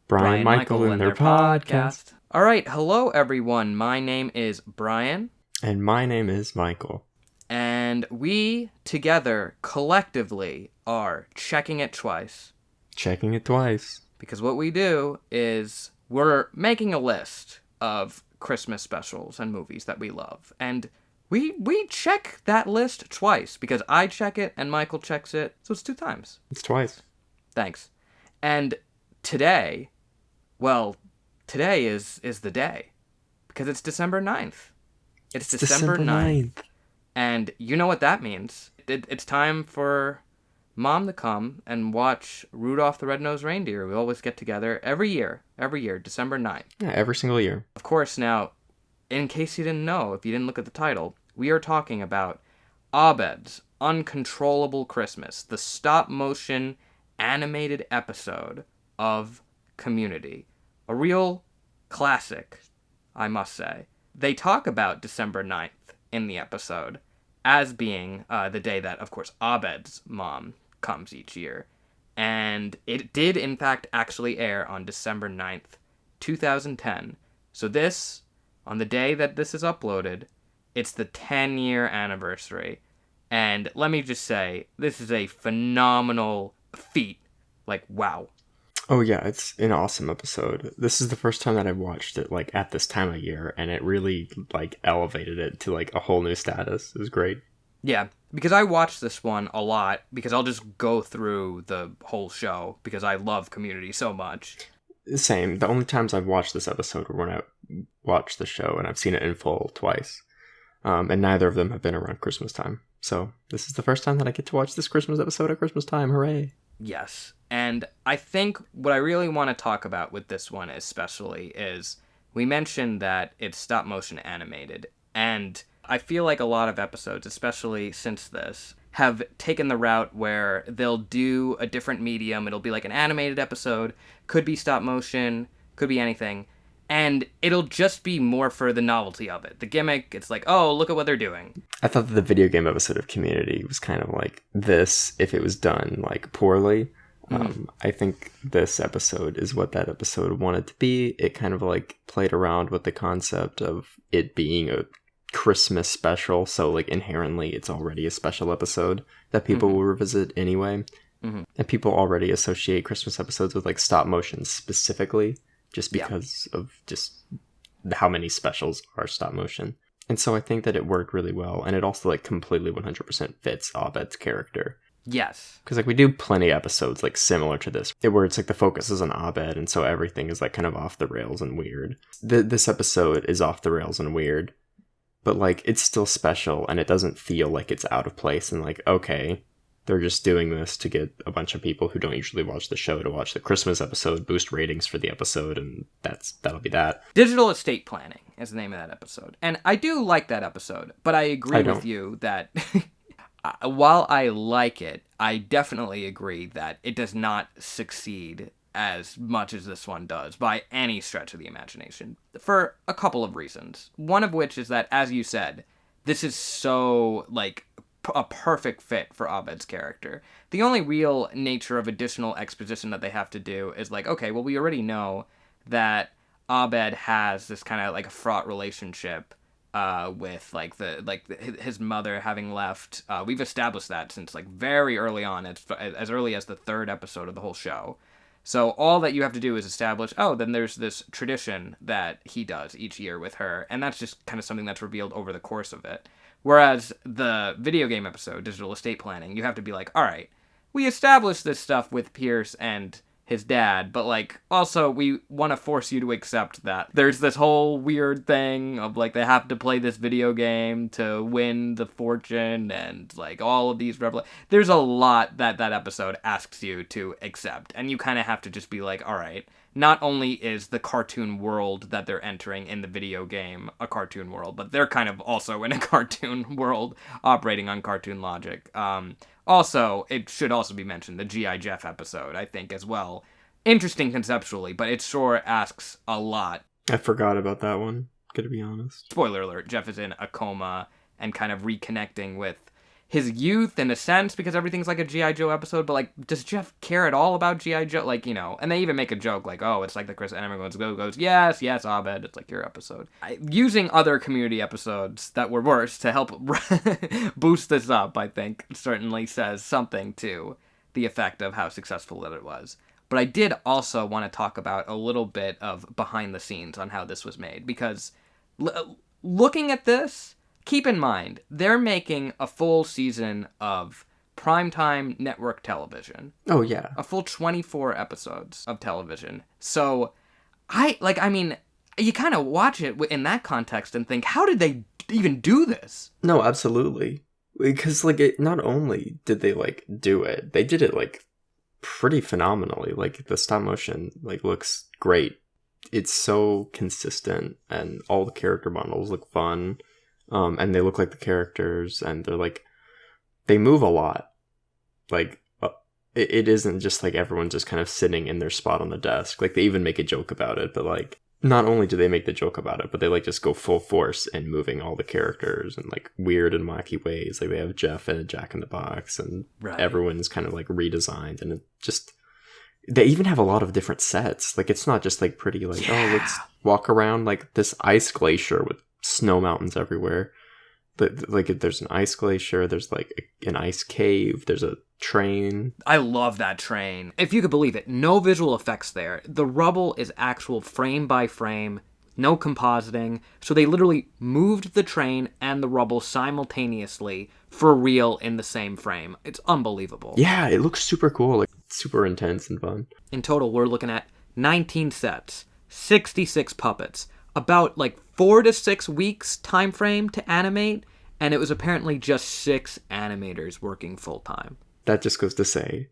Brian Michael and their podcast. All right, hello everyone. My name is Brian. And my name is Michael. And we together collectively are checking it twice. Checking it twice. Because what we do is we're making a list of Christmas specials and movies that we love. And we check that list twice because I check it and Michael checks it. So it's 2 times. It's twice. Thanks. And today is the day because it's December 9th. It's December 9th. And you know what that means. It's time for Mom to come and watch Rudolph the Red-Nosed Reindeer. We always get together every year, December 9th. Yeah, every single year. Of course, now, in case you didn't know, if you didn't look at the title, we are talking about Abed's Uncontrollable Christmas, the stop-motion animated episode of Community. A real classic, I must say. They talk about December 9th in the episode as being the day that, of course, Abed's mom comes each year. And it did, in fact, actually air on December 9th, 2010. So this, on the day that this is uploaded, it's the 10-year anniversary. And let me just say, this is a phenomenal feat. Like, wow. Oh yeah, it's an awesome episode. This is the first time that I've watched it, like, at this time of year, and it really, like, elevated it to, like, a whole new status. It was great. Yeah, because I watched this one a lot, because I'll just go through the whole show, because I love Community so much. Same. The only times I've watched this episode were when I watched the show, and I've seen it in full twice. And neither of them have been around Christmas time. So this is the first time that I get to watch this Christmas episode at Christmas time. Hooray! Yes, and I think what I really want to talk about with this one especially is we mentioned that it's stop-motion animated, and I feel like a lot of episodes, especially since this, have taken the route where they'll do a different medium. It'll be like an animated episode, could be stop-motion, could be anything, and it'll just be more for the novelty of it. The gimmick, it's like, oh, look at what they're doing. I thought that the video game episode of Community was kind of like this if it was done, like, poorly. I think this episode is what that episode wanted to be. It kind of, like, played around with the concept of it being a Christmas special, so, like, inherently it's already a special episode that people will revisit anyway. And people already associate Christmas episodes with, like, stop motion specifically, just because of just how many specials are stop motion. And so I think that it worked really well, and it also, like, completely 100% fits Abed's character. Yes. Because, like, we do plenty of episodes, like, similar to this, where it's, like, the focus is on Abed, and so everything is, like, kind of off the rails and weird. This episode is off the rails and weird, but, like, it's still special, and it doesn't feel like it's out of place, and, like, okay, they're just doing this to get a bunch of people who don't usually watch the show to watch the Christmas episode, boost ratings for the episode, and that'll be that. Digital Estate Planning is the name of that episode. And I do like that episode, but I agree with you that while I like it, I definitely agree that it does not succeed as much as this one does by any stretch of the imagination for a couple of reasons. One of which is that, as you said, this is so, like, a perfect fit for Abed's character. The only real nature of additional exposition that they have to do is like, okay, well, we already know that Abed has this kind of like a fraught relationship with his mother having left. We've established that since like very early on, as early as the 3rd episode of the whole show. So all that you have to do is establish, oh, then there's this tradition that he does each year with her, and that's just kind of something that's revealed over the course of it. Whereas the video game episode, Digital Estate Planning, you have to be like, all right, we established this stuff with Pierce and his dad, but, like, also we want to force you to accept that there's this whole weird thing of, like, they have to play this video game to win the fortune and, like, all of these there's a lot that episode asks you to accept, and you kind of have to just be like, all right, not only is the cartoon world that they're entering in the video game a cartoon world, but they're kind of also in a cartoon world operating on cartoon logic. Also, it should also be mentioned, the G.I. Jeff episode, I think, as well. Interesting conceptually, but it sure asks a lot. I forgot about that one, gotta be honest. Spoiler alert, Jeff is in a coma and kind of reconnecting with his youth in a sense, because everything's like a G.I. Joe episode, but like, does Jeff care at all about G.I. Joe? Like, and they even make a joke like, oh, it's like the Chris, and everyone goes, yes, Abed, it's like your episode. Using other Community episodes that were worse to help boost this up, I think, certainly says something to the effect of how successful that it was. But I did also want to talk about a little bit of behind the scenes on how this was made, because looking at this, keep in mind, they're making a full season of primetime network television. Oh, yeah. A full 24 episodes of television. So, you kind of watch it in that context and think, how did they even do this? No, absolutely. Because, not only did they, do it, they did it, pretty phenomenally. The stop motion, looks great. It's so consistent, and all the character models look fun. And they look like the characters, and they're they move a lot. It isn't just everyone just kind of sitting in their spot on the desk. They even make a joke about it, but not only do they make the joke about it, but they just go full force in moving all the characters in weird and wacky ways. They have Jeff and a Jack in the Box, and everyone's kind of redesigned, and it just, they even have a lot of different sets. It's not just pretty oh, let's walk around this ice glacier with snow mountains everywhere. But there's an ice glacier, there's an ice cave, there's a train. I love that train. If you could believe it, no visual effects there. The rubble is actual frame by frame, no compositing. So they literally moved the train and the rubble simultaneously for real in the same frame. It's unbelievable. Yeah, it looks super cool, super intense and fun. In total, we're looking at 19 sets, 66 puppets, about 4 to 6 weeks time frame to animate, and it was apparently just 6 animators working full time. That just goes to say,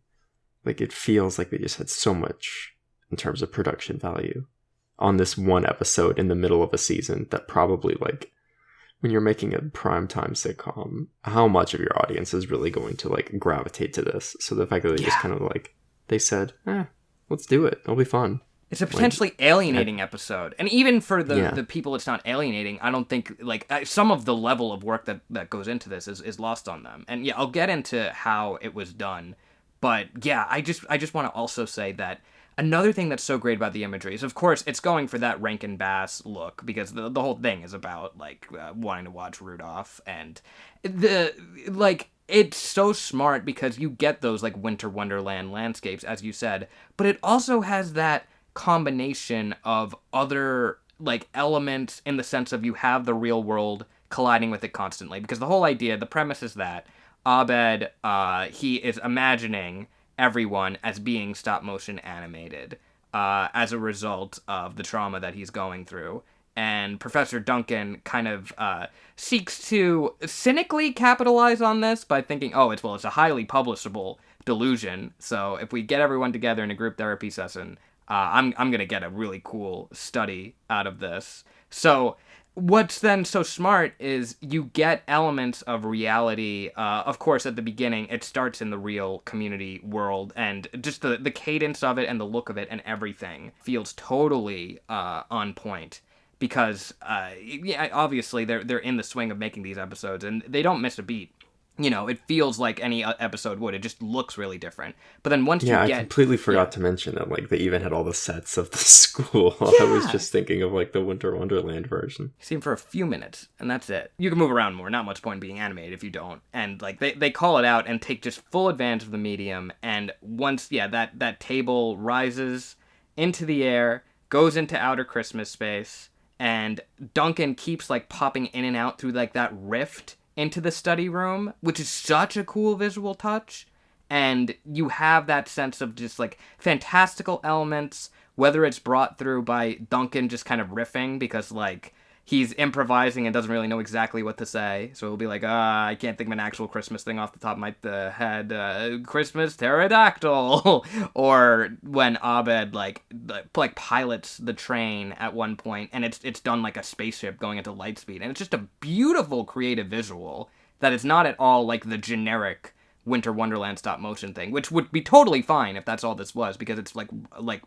it feels like they just had so much in terms of production value on this one episode in the middle of a season that probably when you're making a primetime sitcom, how much of your audience is really going to gravitate to this? So the fact that they just kind of they said, let's do it, it'll be fun. It's a potentially alienating episode. And even for the people it's not alienating, I don't think, some of the level of work that goes into this is lost on them. And yeah, I'll get into how it was done. But yeah, I just want to also say that another thing that's so great about the imagery is, of course, it's going for that Rankin Bass look, because the whole thing is about, wanting to watch Rudolph. And it's so smart because you get those, Winter Wonderland landscapes, as you said. But it also has that combination of other elements, in the sense of you have the real world colliding with it constantly, because the whole idea, the premise is that Abed, he is imagining everyone as being stop motion animated as a result of the trauma that he's going through, and Professor Duncan kind of seeks to cynically capitalize on this by thinking, it's a highly publishable delusion, so if we get everyone together in a group therapy session, I'm going to get a really cool study out of this. So what's then so smart is you get elements of reality. Of course, at the beginning, it starts in the real community world, and just the cadence of it and the look of it and everything feels totally on point. Because, obviously, they're in the swing of making these episodes, and they don't miss a beat. It feels like any episode would. It just looks really different. But then once you get... I completely forgot to mention that, they even had all the sets of the school. I was just thinking of, the Winter Wonderland version. You see them for a few minutes, and that's it. You can move around more. Not much point in being animated if you don't. And, they call it out and take just full advantage of the medium. And once, that table rises into the air, goes into outer Christmas space, and Duncan keeps, popping in and out through, that rift into the study room, which is such a cool visual touch. And you have that sense of just fantastical elements, whether it's brought through by Duncan just kind of riffing because he's improvising and doesn't really know exactly what to say, so he'll be I can't think of an actual Christmas thing off the top of my head, Christmas pterodactyl, or when Abed pilots the train at one point, and it's done like a spaceship going into light speed, and it's just a beautiful creative visual that is not at all the generic Winter Wonderland stop motion thing, which would be totally fine if that's all this was, because it's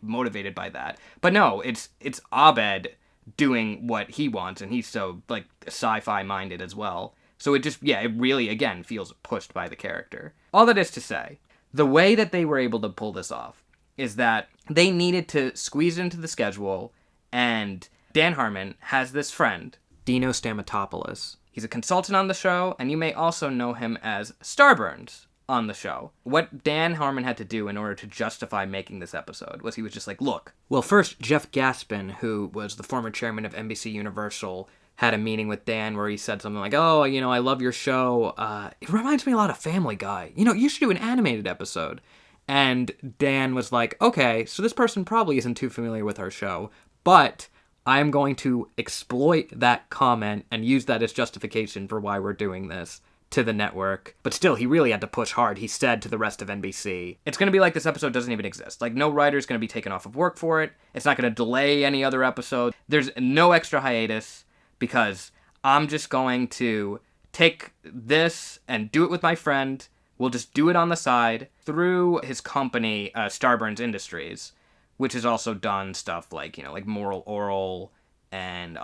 motivated by that. But no, it's Abed doing what he wants, and he's so sci-fi minded as well, So it just, it really, again, feels pushed by the character. All that is to say, the way that they were able to pull this off is that they needed to squeeze it into the schedule, and Dan Harmon has this friend, Dino Stamatopoulos. He's a consultant on the show, and you may also know him as Starburns on the show. What Dan Harmon had to do in order to justify making this episode was he was just like, look, well, first, Jeff Gaspin, who was the former chairman of NBC Universal, had a meeting with Dan where he said something like, oh, I love your show. It reminds me a lot of Family Guy. You should do an animated episode. And Dan was like, okay, so this person probably isn't too familiar with our show, but I'm going to exploit that comment and use that as justification for why we're doing this to the network. But still, he really had to push hard. He said to the rest of NBC, it's going to be like this episode doesn't even exist. Like, no writer's going to be taken off of work for it. It's not going to delay any other episode. There's no extra hiatus, because I'm just going to take this and do it with my friend. We'll just do it on the side through his company, Starburns Industries, which has also done stuff like, like Moral Oral and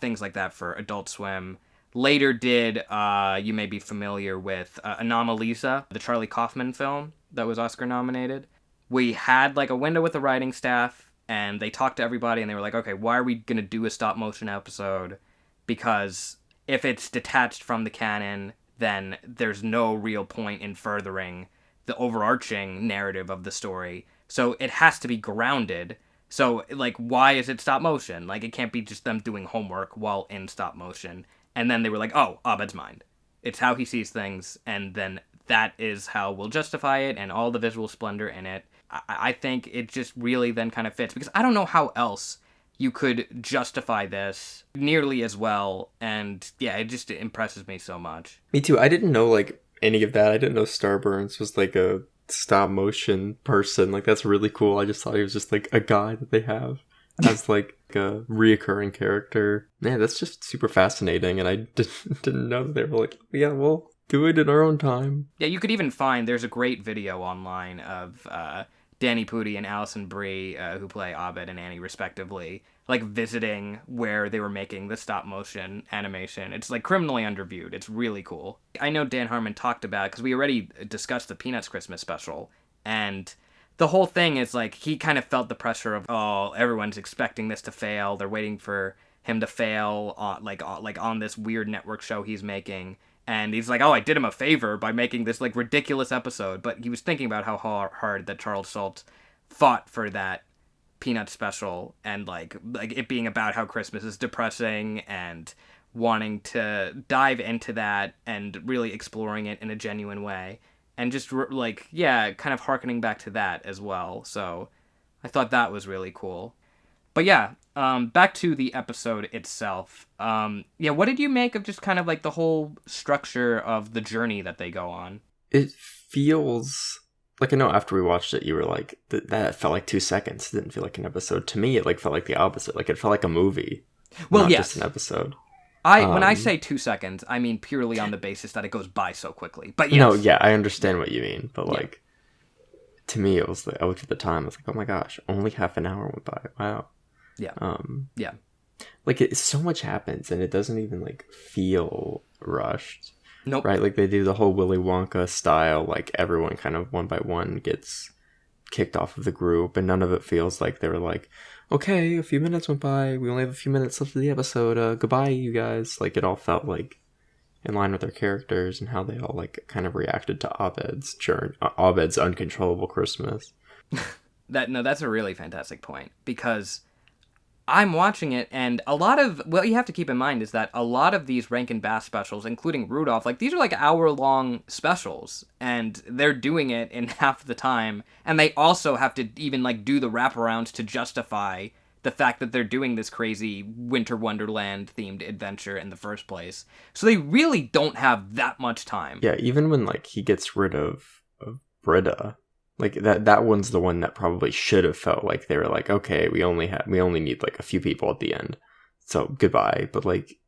things like that for Adult Swim. Later did, you may be familiar with Anomalisa, the Charlie Kaufman film that was Oscar nominated. We had a window with the writing staff, and they talked to everybody, and they were like, okay, why are we going to do a stop motion episode? Because if it's detached from the canon, then there's no real point in furthering the overarching narrative of the story. So it has to be grounded. So, why is it stop motion? It can't be just them doing homework while in stop motion. And then they were like, oh, Abed's mind. It's how he sees things, and then that is how we'll justify it, and all the visual splendor in it. I think it just really then kind of fits, because I don't know how else you could justify this nearly as well, and it just impresses me so much. Me too. I didn't know any of that. I didn't know Starburns was a stop motion person. That's really cool. I just thought he was just a guy that they have as a reoccurring character. Man, that's just super fascinating, and I didn't know that they were yeah, we'll do it in our own time. Yeah, you could even find, there's a great video online of Danny Pudi and Alison Brie, who play Abed and Annie respectively, visiting where they were making the stop motion animation. It's criminally underviewed. It's really cool. I know Dan Harmon talked about, because we already discussed the Peanuts Christmas special, and the whole thing is he kind of felt the pressure of, oh, everyone's expecting this to fail. They're waiting for him to fail on on this weird network show he's making. And he's like, oh, I did him a favor by making this ridiculous episode. But he was thinking about how hard that Charles Schultz fought for that Peanut special, and it being about how Christmas is depressing, and wanting to dive into that and really exploring it in a genuine way, and just kind of hearkening back to that as well. So I thought that was really cool. But back to the episode itself. What did you make of just kind of the whole structure of the journey that they go on? It feels I know after we watched it, you were that felt like 2 seconds. It didn't feel like an episode. To me, it felt like the opposite. It felt like a movie. Well, not yes. just an episode. When I say 2 seconds, I mean purely on the basis that it goes by so quickly. But yes. No, yeah, I understand what you mean. But to me, it was I looked at the time. I was oh my gosh, only half an hour went by. Wow. Yeah. Yeah. So much happens, and it doesn't even feel rushed. Nope. Right? They do the whole Willy Wonka style, everyone kind of one by one gets kicked off of the group, and none of it feels like they were okay, a few minutes went by, we only have a few minutes left of the episode, goodbye, you guys. It all felt in line with their characters and how they all kind of reacted to Abed's Uncontrollable Christmas. That's a really fantastic point, because I'm watching it, and what you have to keep in mind is that a lot of these Rankin Bass specials, including Rudolph, these are hour-long specials, and they're doing it in half the time, and they also have to even do the wraparounds to justify the fact that they're doing this crazy Winter Wonderland-themed adventure in the first place. So they really don't have that much time. Yeah, even when he gets rid of Britta. That one's the one that probably should have felt like they were okay, we only need a few people at the end, so goodbye. But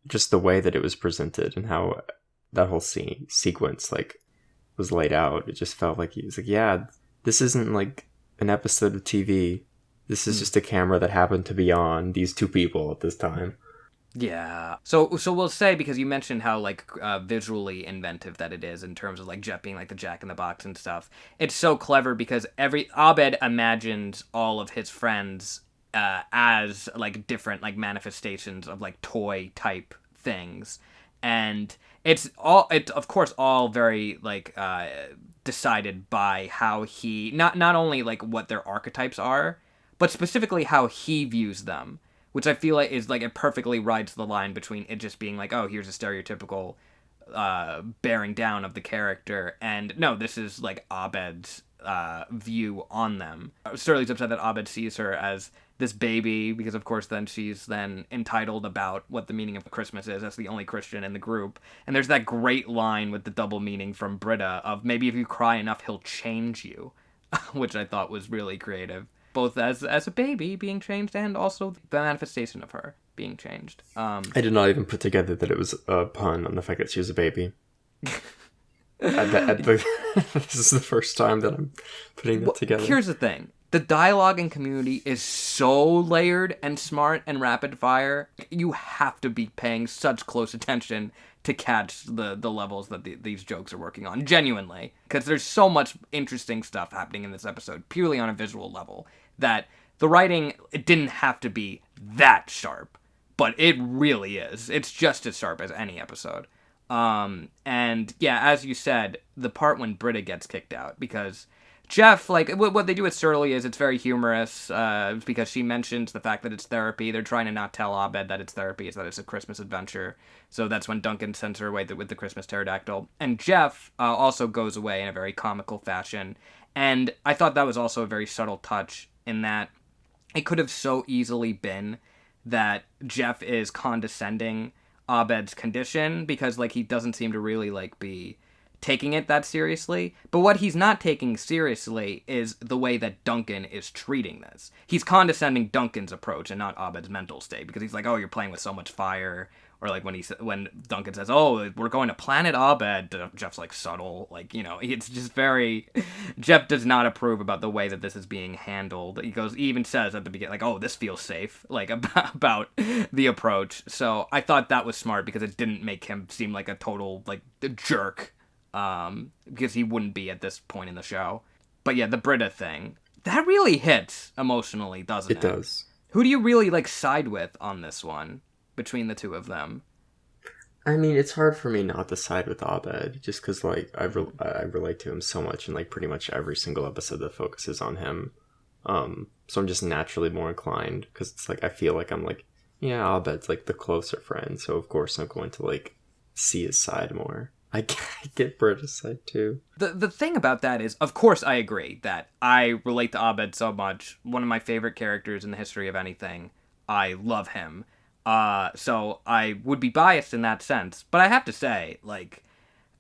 just the way that it was presented and how that whole sequence was laid out, it just felt like he was yeah, this isn't an episode of TV. This is just a camera that happened to be on these two people at this time. Yeah. So we'll say, because you mentioned how like visually inventive that it is in terms of like Jet being like the Jack in the Box and stuff. It's so clever because every Abed imagines all of his friends as like different like manifestations of like toy type things, and it's of course all very like decided by how he not only like what their archetypes are, but specifically how he views them, which I feel like is like it perfectly rides the line between it just being like, oh, here's a stereotypical bearing down of the character, and no, this is like Abed's view on them. Sterling's upset that Abed sees her as this baby because, of course, then she's then entitled about what the meaning of Christmas is as the only Christian in the group. And there's that great line with the double meaning from Britta of maybe if you cry enough, he'll change you, which I thought was really creative, both as a baby being changed and also the manifestation of her being changed. I did not even put together that it was a pun on the fact that she was a baby. This is the first time that I'm putting that together. Here's the thing. The dialogue in Community is so layered and smart and rapid fire. You have to be paying such close attention to catch the levels that these jokes are working on, genuinely. Because there's so much interesting stuff happening in this episode, purely on a visual level, that the writing, it didn't have to be that sharp. But it really is. It's just as sharp as any episode. And yeah, as you said, the part when Britta gets kicked out, because Jeff, like, what they do with Surly is it's very humorous, because she mentions the fact that it's therapy. They're trying to not tell Abed that it's therapy, it's that it's a Christmas adventure. So that's when Duncan sends her away with the Christmas pterodactyl. And Jeff also goes away in a very comical fashion. And I thought that was also a very subtle touch in that it could have so easily been that Jeff is condescending Abed's condition because, like, he doesn't seem to really, like, be taking it that seriously. But what he's not taking seriously is the way that Duncan is treating this. He's condescending Duncan's approach and not Abed's mental state, because he's like, oh, you're playing with so much fire. Or like when Duncan says, oh, we're going to Planet Abed, Jeff's like subtle, like, you know, it's just very, Jeff does not approve about the way that this is being handled. He even says at the beginning, like, oh, this feels safe, like, about the approach. So I thought that was smart because it didn't make him seem like a total, like, jerk, because he wouldn't be at this point in the show. But yeah, the Britta thing, that really hits emotionally, doesn't it? It does. Who do you really, like, side with on this one? Between the two of them? I mean, it's hard for me not to side with Abed, just because, like, I relate to him so much in, like, pretty much every single episode that focuses on him. So I'm just naturally more inclined, because it's like, I feel like I'm like, yeah, Abed's, like, the closer friend, so of course I'm going to, like, see his side more. I get Britta's side, too. The thing about that is, of course I agree that I relate to Abed so much. One of my favorite characters in the history of anything. I love him. So I would be biased in that sense. But I have to say, like,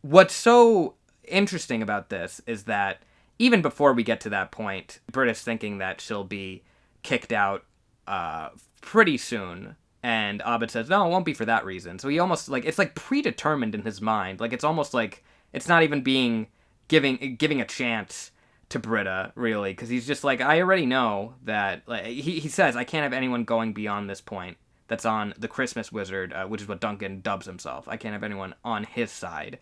what's so interesting about this is that even before we get to that point, Britta's thinking that she'll be kicked out pretty soon. And Abed says, no, it won't be for that reason. So he almost, like, it's like predetermined in his mind. Like, it's almost like it's not even giving a chance to Britta, really. Because he's just like, I already know that, like, he says, I can't have anyone going beyond this point. That's on the Christmas Wizard, which is what Duncan dubs himself. I can't have anyone on his side.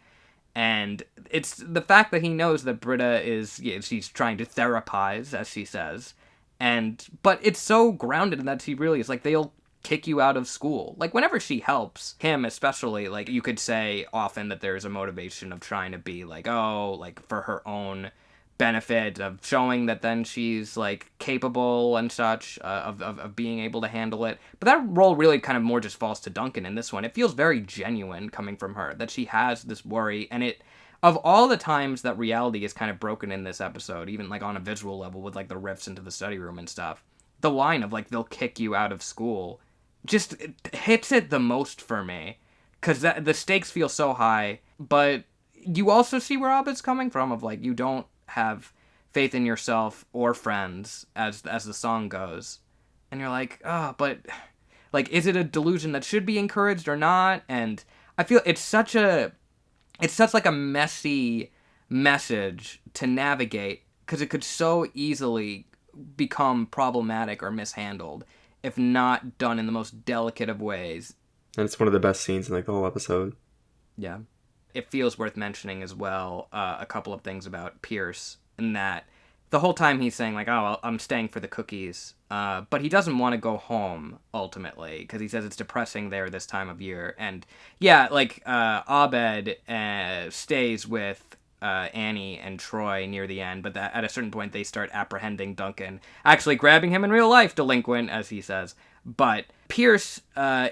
And it's the fact that he knows that Britta she's trying to therapize, as she says. But it's so grounded in that she really is like, they'll kick you out of school. Like, whenever she helps him, especially, like, you could say often that there's a motivation of trying to be like, oh, like, for her own benefit of showing that then she's, like, capable and such of being able to handle it. But that role really kind of more just falls to Duncan in this one. It feels very genuine coming from her, that she has this worry. And it, of all the times that reality is kind of broken in this episode, even, like, on a visual level with, like, the riffs into the study room and stuff, the line of, like, they'll kick you out of school just hits it the most for me. Because the stakes feel so high, but you also see where Abed's coming from, of, like, you don't have faith in yourself or friends, as the song goes, and you're like, oh, but, like, is it a delusion that should be encouraged or not? And I feel it's such like a messy message to navigate, because it could so easily become problematic or mishandled if not done in the most delicate of ways. And it's one of the best scenes in, like, the whole episode. Yeah. It feels worth mentioning as well a couple of things about Pierce, in that the whole time he's saying, like, oh, I'm staying for the cookies, but he doesn't want to go home, ultimately, because he says it's depressing there this time of year. And, yeah, like, Abed stays with Annie and Troy near the end, but at a certain point they start apprehending Duncan, actually grabbing him in real life, delinquent, as he says. But Pierce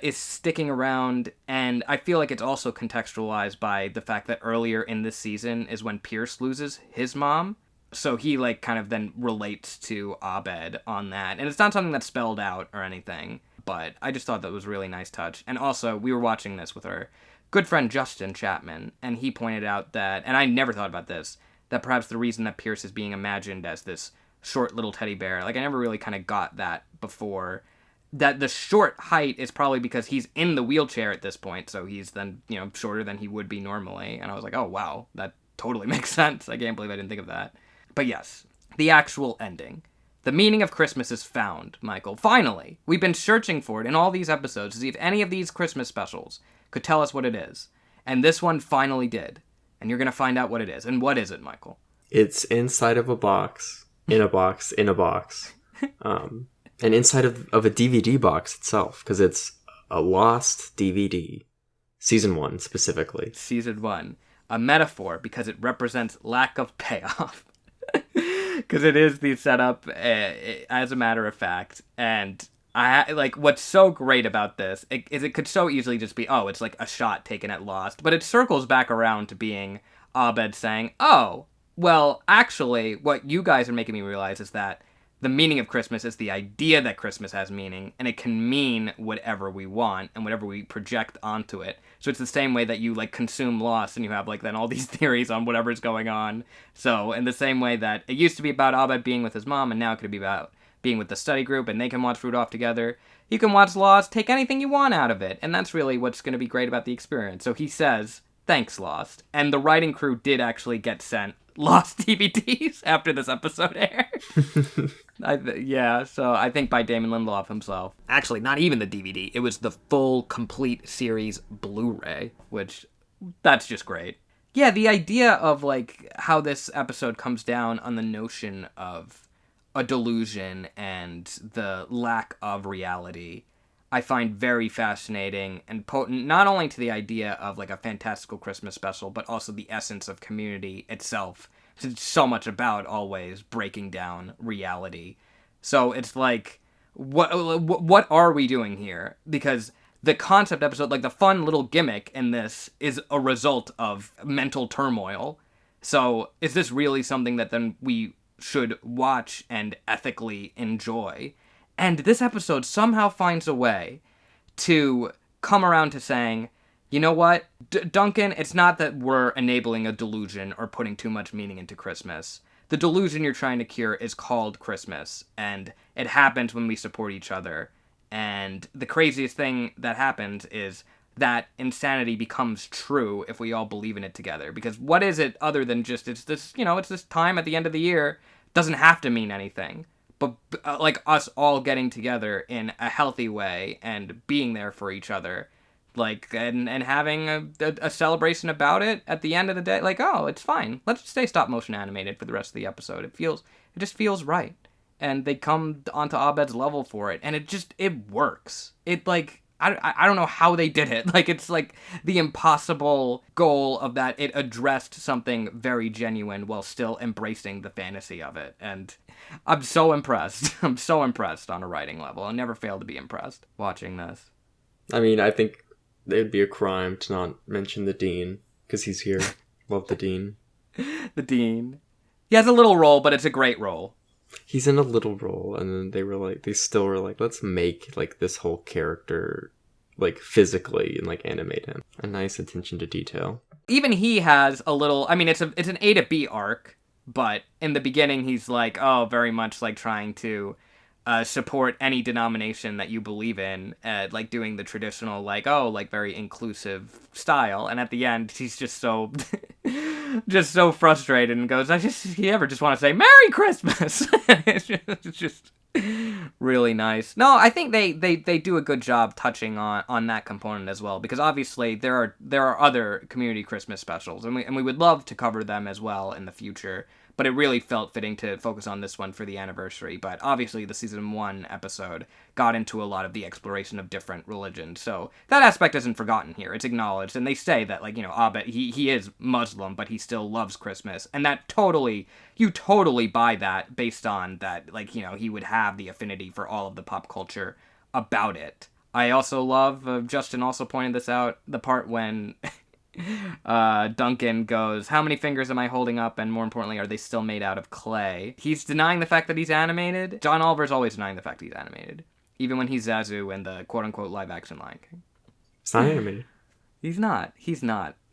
is sticking around, and I feel like it's also contextualized by the fact that earlier in this season is when Pierce loses his mom. So he, like, kind of then relates to Abed on that. And it's not something that's spelled out or anything, but I just thought that was a really nice touch. And also, we were watching this with our good friend Justin Chapman, and he pointed out that, and I never thought about this, that perhaps the reason that Pierce is being imagined as this short little teddy bear, like, I never really kind of got that before, that the short height is probably because he's in the wheelchair at this point, so he's then, you know, shorter than he would be normally. And I was like, oh, wow, that totally makes sense. I can't believe I didn't think of that. But yes, the actual ending. The meaning of Christmas is found, Michael. Finally! We've been searching for it in all these episodes to see if any of these Christmas specials could tell us what it is. And this one finally did. And you're going to find out what it is. And what is it, Michael? It's inside of a box, in a box, in a box. And inside of a DVD box itself, because it's a lost DVD. Season 1, specifically. Season 1. A metaphor, because it represents lack of payoff. Because it is the setup, as a matter of fact. And I like what's so great about this is it could so easily just be, oh, it's like a shot taken at Lost. But it circles back around to being Abed saying, oh, well, actually, what you guys are making me realize is that the meaning of Christmas is the idea that Christmas has meaning, and it can mean whatever we want and whatever we project onto it. So it's the same way that you, like, consume Lost and you have, like, then all these theories on whatever's going on. So in the same way that it used to be about Abed being with his mom, and now it could be about being with the study group, and they can watch Rudolph together. You can watch Lost, take anything you want out of it, and that's really what's going to be great about the experience. So he says, thanks, Lost. And the writing crew did actually get sent Lost DVDs after this episode aired. So I think by Damon Lindelof himself. Actually, not even the DVD. It was the full, complete series Blu-ray, which, that's just great. Yeah, the idea of, like, how this episode comes down on the notion of a delusion and the lack of reality, I find very fascinating and potent, not only to the idea of, like, a fantastical Christmas special, but also the essence of Community itself. It's so much about always breaking down reality. So it's like, what are we doing here? Because the concept episode, like the fun little gimmick in this, is a result of mental turmoil. So is this really something that then we should watch and ethically enjoy? And this episode somehow finds a way to come around to saying, you know what, Duncan, it's not that we're enabling a delusion or putting too much meaning into Christmas. The delusion you're trying to cure is called Christmas, and it happens when we support each other. And the craziest thing that happens is that insanity becomes true if we all believe in it together. Because what is it other than just, it's this time at the end of the year, doesn't have to mean anything. But like us all getting together in a healthy way and being there for each other, like, and having a celebration about it at the end of the day. Like, oh, it's fine. Let's stay stop motion animated for the rest of the episode. It just feels right. And they come onto Abed's level for it, and it works. It, like, I don't know how they did it. Like, it's like the impossible goal of that it addressed something very genuine while still embracing the fantasy of it. And I'm so impressed. I'm so impressed on a writing level. I never fail to be impressed watching this. I mean, I think it would be a crime to not mention the Dean, because he's here. Love the Dean. The Dean. He has a little role, but it's a great role. He's in a little role, and then they still were like, let's make, like, this whole character, like, physically, and, like, animate him. A nice attention to detail. Even he has a little, I mean, it's an A to B arc, but in the beginning he's like, oh, very much like trying to support any denomination that you believe in, like doing the traditional, like, oh, like very inclusive style. And at the end, he's just so, just so frustrated and goes, you ever just want to say Merry Christmas? It's just, Really nice. No, I think they do a good job touching on that component as well, because obviously there are other community Christmas specials, and we would love to cover them as well in the future. But it really felt fitting to focus on this one for the anniversary. But obviously the season 1 episode got into a lot of the exploration of different religions, so that aspect isn't forgotten here. It's acknowledged, and they say that, like, Abed, he is Muslim, but he still loves Christmas, and that you totally buy that based on that, like, he would have the affinity for all of the pop culture about it. I also love, Justin also pointed this out, the part when Duncan goes, how many fingers am I holding up, and more importantly, are they still made out of clay? He's denying the fact that he's animated. John Oliver's always denying the fact he's animated, even when he's Zazu in the quote-unquote live-action Lion King. It's not animated. He's not.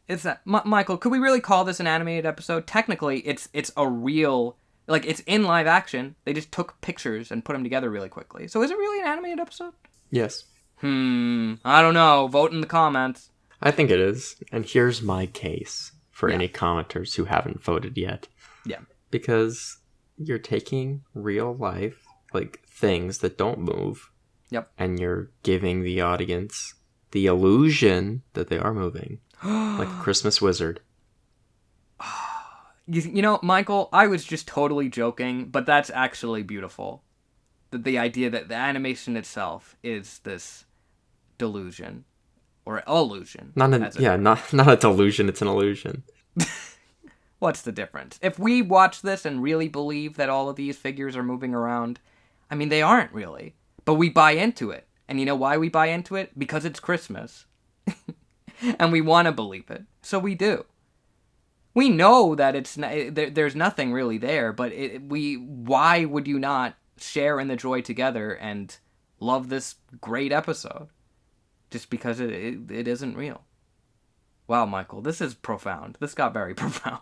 It's that, Michael, could we really call this an animated episode? Technically, it's a real, like, it's in live action. They just took pictures and put them together really quickly. So is it really an animated episode? Yes. I don't know. Vote in the comments. I think it is. And here's my case for any commenters who haven't voted yet. Yeah. Because you're taking real life, like, things that don't move. Yep. And you're giving the audience the illusion that they are moving. Like a Christmas wizard. Michael, I was just totally joking, but that's actually beautiful. The idea that the animation itself is this delusion. Or illusion. Not a delusion, it's an illusion. What's the difference? If we watch this and really believe that all of these figures are moving around, I mean, they aren't really. But we buy into it. And you know why we buy into it? Because it's Christmas. And we want to believe it. So we do. We know that there's nothing really there, but why would you not share in the joy together and love this great episode? Just because it isn't real. Wow, Michael, this is profound. This got very profound,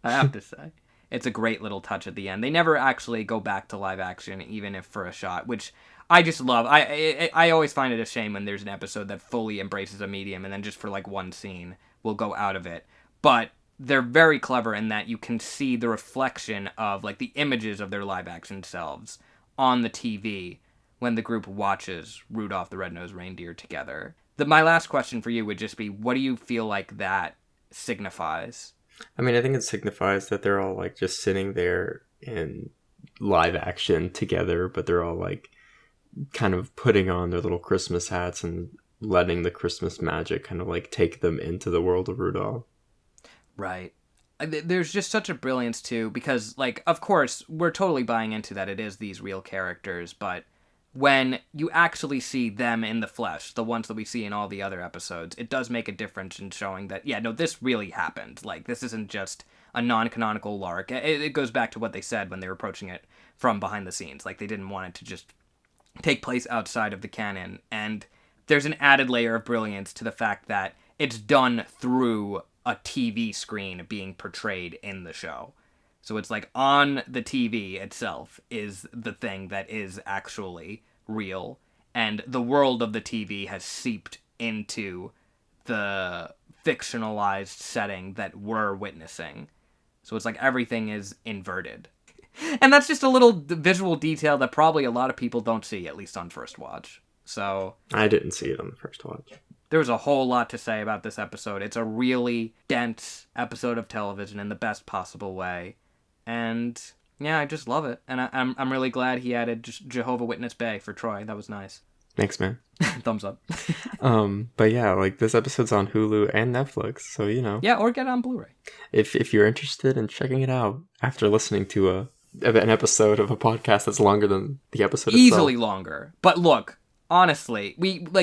I have to say. It's a great little touch at the end. They never actually go back to live action, even if for a shot, which I just love. I always find it a shame when there's an episode that fully embraces a medium and then just for like one scene will go out of it. But they're very clever in that you can see the reflection of like the images of their live action selves on the TV when the group watches Rudolph the Red-Nosed Reindeer together. My last question for you would just be, what do you feel like that signifies? I mean, I think it signifies that they're all like just sitting there in live action together, but they're all like kind of putting on their little Christmas hats and letting the Christmas magic kind of like take them into the world of Rudolph. Right. There's just such a brilliance too, because like, of course, we're totally buying into that it is these real characters, but when you actually see them in the flesh, the ones that we see in all the other episodes, it does make a difference in showing that, yeah, no, this really happened. Like, this isn't just a non-canonical lark. It goes back to what they said when they were approaching it from behind the scenes. Like, they didn't want it to just take place outside of the canon. And there's an added layer of brilliance to the fact that it's done through a TV screen being portrayed in the show. So it's like on the TV itself is the thing that is actually real, and the world of the TV has seeped into the fictionalized setting that we're witnessing. So it's like everything is inverted. And that's just a little visual detail that probably a lot of people don't see, at least on first watch. So I didn't see it on the first watch. There was a whole lot to say about this episode. It's a really dense episode of television in the best possible way. And yeah, I just love it. And I'm really glad he added Jehovah Witness Bay for Troy. That was nice. Thanks, man. Thumbs up. But yeah, like this episode's on Hulu and Netflix, so you know. Yeah, or get it on Blu-ray. If you're interested in checking it out after listening to an episode of a podcast that's longer than the episode itself. Easily longer. But look, honestly,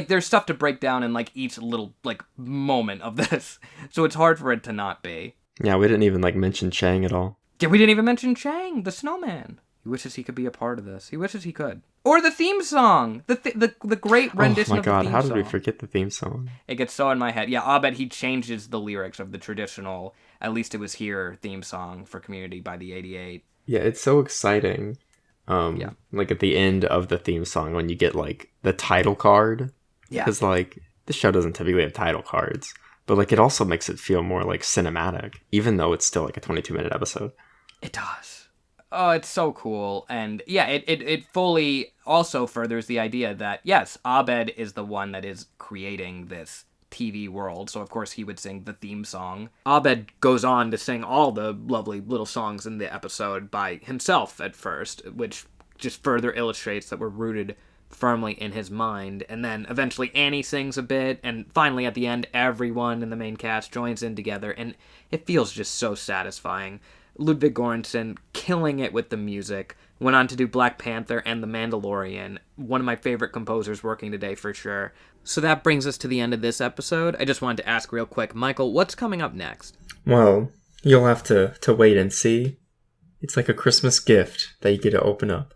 there's stuff to break down in like each little like moment of this. So it's hard for it to not be. Yeah, we didn't even like mention Chang at all. Yeah, we didn't even mention Chang, the snowman. He wishes he could be a part of this. He wishes he could. Or the theme song. The great rendition of the theme song. Oh my god, how did we forget the theme song? It gets so in my head. Yeah, Abed, he changes the lyrics of the traditional, At Least It Was Here theme song for Community by the 88. Yeah, it's so exciting. Like at the end of the theme song when you get like the title card. Yeah. Because like the show doesn't typically have title cards. But like it also makes it feel more like cinematic, even though it's still like a 22-minute episode. It does. Oh, it's so cool. And yeah, it fully also furthers the idea that, yes, Abed is the one that is creating this TV world, so of course he would sing the theme song. Abed goes on to sing all the lovely little songs in the episode by himself at first, which just further illustrates that we're rooted firmly in his mind. And then eventually Annie sings a bit, and finally at the end everyone in the main cast joins in together, and it feels just so satisfying. Ludwig Göransson killing it with the music. Went on to do Black Panther and The Mandalorian. One of my favorite composers working today for sure. So that brings us to the end of this episode. I just wanted to ask real quick, Michael, what's coming up next? Well, you'll have to wait and see. It's like a Christmas gift that you get to open up.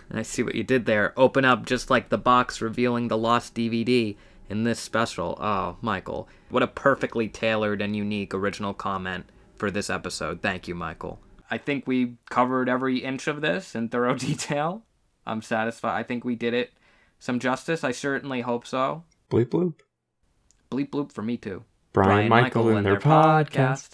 I see what you did there. Open up just like the box revealing the lost DVD in this special. Oh, Michael, what a perfectly tailored and unique original comment for this episode. Thank you, Michael. I think we covered every inch of this in thorough detail. I'm satisfied. I think we did it some justice. I certainly hope so. Bleep bloop. Bleep bloop for me too. Brian Michael and their podcast.